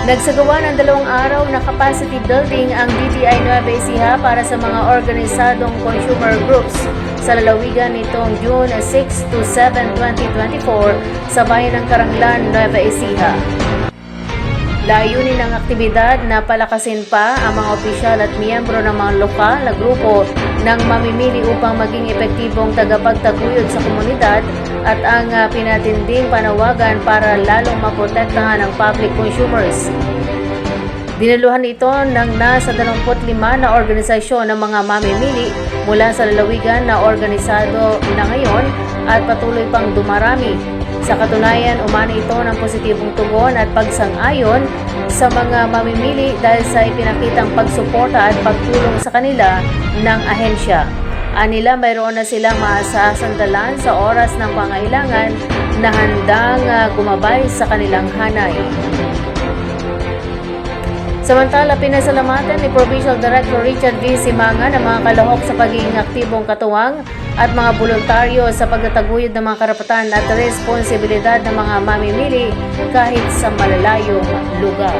Nagsagawa ng 2 araw na capacity building ang DTI Nueva Ecija para sa mga organisadong consumer groups sa lalawigan nitong June 6 to 7, 2024 sa bayan ng Caranglan, Nueva Ecija. Layunin ng aktibidad na palakasin pa ang mga opisyal at miyembro ng mga lokal na grupo ng mamimili upang maging epektibong tagapagtaguyod sa komunidad at ang pinatinding panawagan para lalong maprotektahan ang public consumers. Dinaluhan ito ng nasa 25 na organisasyon ng mga mamimili mula sa lalawigan na organisado na ngayon at patuloy pang dumarami. Sa katunayan, umani ito ng positibong tugon at pagsang-ayon sa mga mamimili dahil sa ipinakitang pagsuporta at pagtulong sa kanila ng ahensya. Anila mayroon na silang maasasandalan sa oras ng pangailangan na handang gumabay sa kanilang hanay. Samantala, pinasalamatan ni Provincial Director Richard V. Simangan ang mga kalahok sa pagiging aktibong katuwang at mga voluntaryo sa pagtataguyod ng mga karapatan at responsibilidad ng mga mamimili kahit sa malalayong lugar.